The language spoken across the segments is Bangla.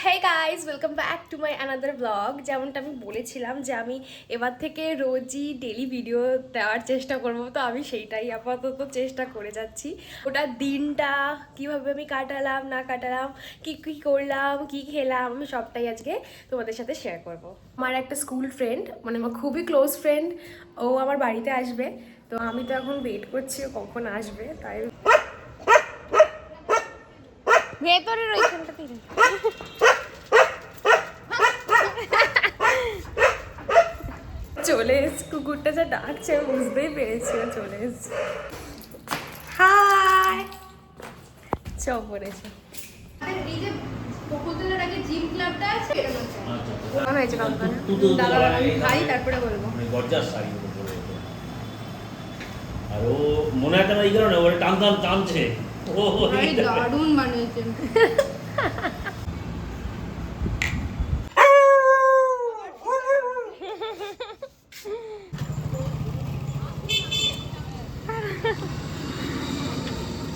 Hey guys, welcome back to my another blog. যেমনটা আমি বলেছিলাম যে আমি এবার থেকে রোজই ডেলি ভিডিও দেওয়ার চেষ্টা করব, তো আমি সেইটাই আপাতত চেষ্টা করে যাচ্ছি। ওটা দিনটা কিভাবে আমি কাটালাম না কাটালাম, কি কি করলাম, কি খেলাম, আমি সবটাই আজকে তোমাদের সাথে শেয়ার করব। আমার একটা স্কুল ফ্রেন্ড, মানে আমার খুবই ক্লোজ ফ্রেন্ড, ও আমার বাড়িতে আসবে। তো আমি তো এখন ওয়েট করছি ও কখন আসবে, তাই ভেতরের ওইখানটাতেই চলে এসছি। কুকুরটা যা ডাকছে আমি বুঝতেই পেরেছি চলে এসছি। হাই, চো পড়েছে। তারপরে বলবো আর ও মনে একটা এই কারণে ওরে টানছে ও দারুণ বানিয়েছেন।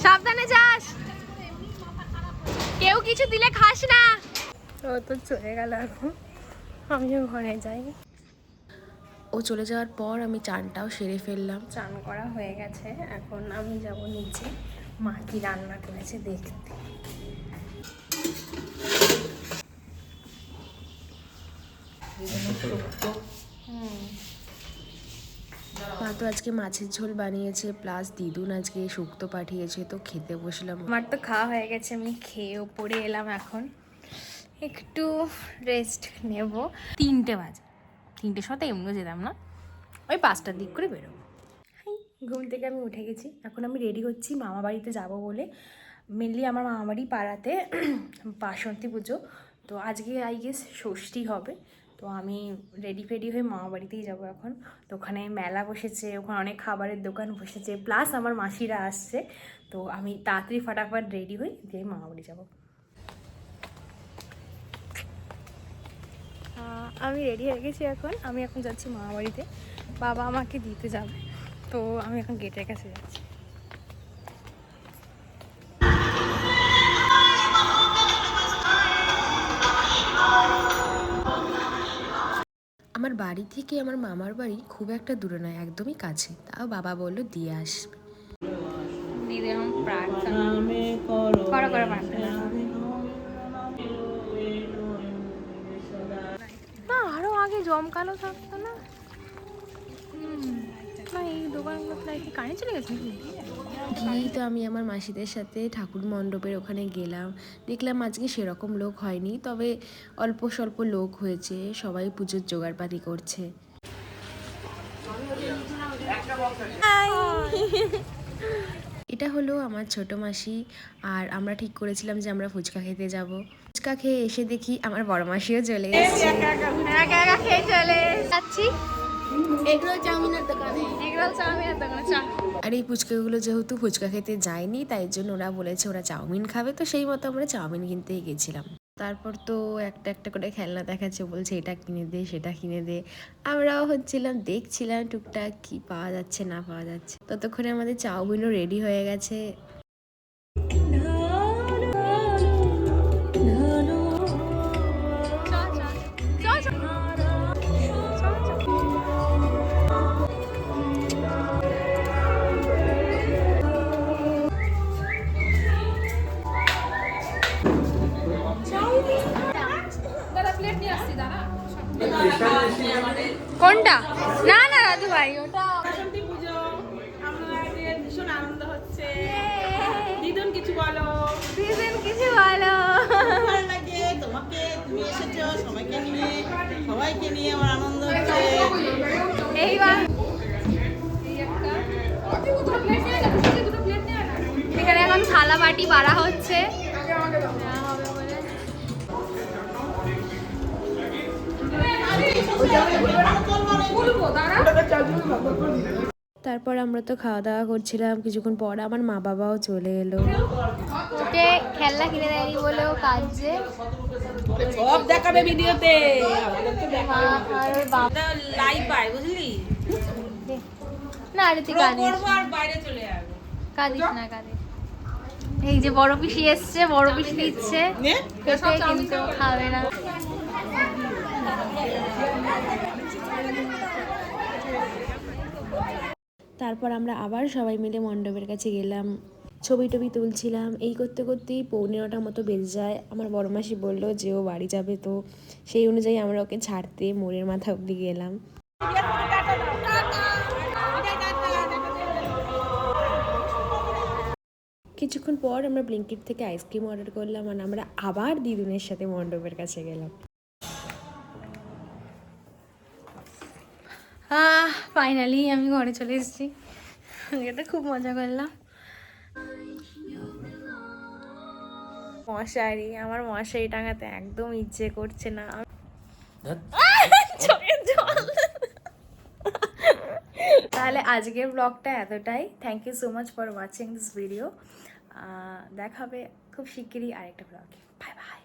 সাবধানে যাস, কেউ কিছু দিলে খাস না। ও তো চলে গেল, এখন আমিও ঘরে যাই। ও চলে যাওয়ার পর আমি চানটাও সেরে ফেললাম, চান করা হয়ে গেছে। এখন আমি যাব নিচে, মা কি রান্না করেছে দেখতে। মা তো আজকে মাছের ঝোল বানিয়েছে, প্লাস দিদুন আজকে শুক্তো পাঠিয়েছে, তো খেতে বসলাম। আমার তো খাওয়া হয়ে গেছে, আমি খেয়ে পড়ে এলাম। এখন একটু রেস্ট নেব। 3টে বাজে, 3টের সাথে এমনিও যেতাম না, ওই 5টার দিক করে বেরোবো। ঘুম থেকে আমি উঠে গেছি, এখন আমি রেডি হচ্ছি মামা বাড়িতে যাবো বলে। মেনলি আমার মামা বাড়ি পাড়াতে বাসন্তী পুজো, তো আজকে আই গেস ষষ্ঠী হবে। তো আমি রেডি ফেডি হয়ে মামা বাড়িতেই যাবো এখন। তো ওখানে মেলা বসেছে, ওখানে অনেক খাবারের দোকান বসেছে, প্লাস আমার মাসিরা আসছে। তো আমি তাড়াতাড়ি ফাটাফাট রেডি হই, দিয়ে মামা বাড়ি যাবো। আমি রেডি হয়ে গেছি, এখন আমি এখন যাচ্ছি মামা বাড়িতে। বাবা আমাকে দিতে যাবে, তো আমি এখন গেটের কাছে যাচ্ছি। আমার বাড়ি থেকে আমার মামার বাড়ি খুব একটা দূরে নয়, একদমই কাছে। তাও বাবা বললো দিয়ে আসবে। না আরো আগে জমকালো থাকতো না, এই দোকানগুলো কি কারেন্ট চলে গেছে? গিয়েই তো আমি আমার মাসিদের সাথে ঠাকুর মণ্ডপের ওখানে গেলাম। দেখলাম আজকে সেরকম লোক হয়নি, তবে অল্প স্বল্প লোক হয়েছে, সবাই পুজোর জোগাড়পাতি করছে। এটা হলো আমার ছোট মাসি, আর আমরা ঠিক করেছিলাম যে আমরা ফুচকা খেতে যাব। ফুচকা খেয়ে এসে দেখি আমার বড় মাসিও চলে এসেছে। খেয়ে চলে যাচ্ছি এগরোল চাউমিনের দোকানে, আর এই ফুচকাগুলো যেহেতু ফুচকা খেতে যায়নি, তাই জন্য ওরা বলেছে ওরা চাউমিন খাবে, তো সেই মতো আমরা চাউমিন কিনতেই গেছিলাম। তারপর তো একটা একটা করে খেলনা দেখাচ্ছে, বলছে এটা কিনে দে সেটা কিনে দে। আমরাও দেখছিলাম টুকটাক কি পাওয়া যাচ্ছে না পাওয়া যাচ্ছে। ততক্ষণে আমাদের চাউমিনও রেডি হয়ে গেছে। কোনটা? না না রাধু ভাই, ওটা বাসন্তী পুজো আমাদের ভীষণ আনন্দ হচ্ছে। দিদুন কিছু বলো। ভালো লাগে তোমাকে, তুমি এসেছো সবাইকে নিয়ে আমার আনন্দ হচ্ছে। এইবার এখানে এখন থালা বাটি বাড়া হচ্ছে। তারপর আমরা তো খাওয়া দাওয়া করছিলাম, কিছুক্ষণ পর আমার মা বাবাও চলে এলো। ওকে খেলনা কিনে দেয়নি বলেও কাঁদছে, সব দেখাবে ভিডিওতে, লাইভ পায় বুঝলি না। আরে তুই কাঁদিস আর বাইরে চলে যাবে, কাঁদিস না কাঁদিস। এই যে বড় পিসি এসছে, বড় পিসি দিচ্ছে খেতে, কিন্তু খাবে না। তারপর আমরা আবার সবাই মিলে মণ্ডপের কাছে গেলাম, ছবি টবি তুলছিলাম। এই করতে করতেই 9:15 মতো বেজে যায়। আমার বড় মাসি বললো যে ও বাড়ি যাবে, তো সেই অনুযায়ী আমরা ওকে ছাড়তে মোড়ের মাথা অব্দি গেলাম। কিছুক্ষণ পর আমরা ব্লিঙ্কিট থেকে আইসক্রিম অর্ডার করলাম, আর আমরা আবার দিদুনের সাথে মণ্ডপের কাছে গেলাম। ফাইনালি আমি ঘরে চলে এসেছি। এটা খুব মজা করলাম। মশারি, আমার মশারি টাঙাতে একদম ইচ্ছে করছে না। চোখের জল। তাহলে আজকের ব্লগটা এতটাই। Thank you so much for watching this video. দেখা হবে খুব শিগগিরই আরেকটা ব্লগে। Bye by.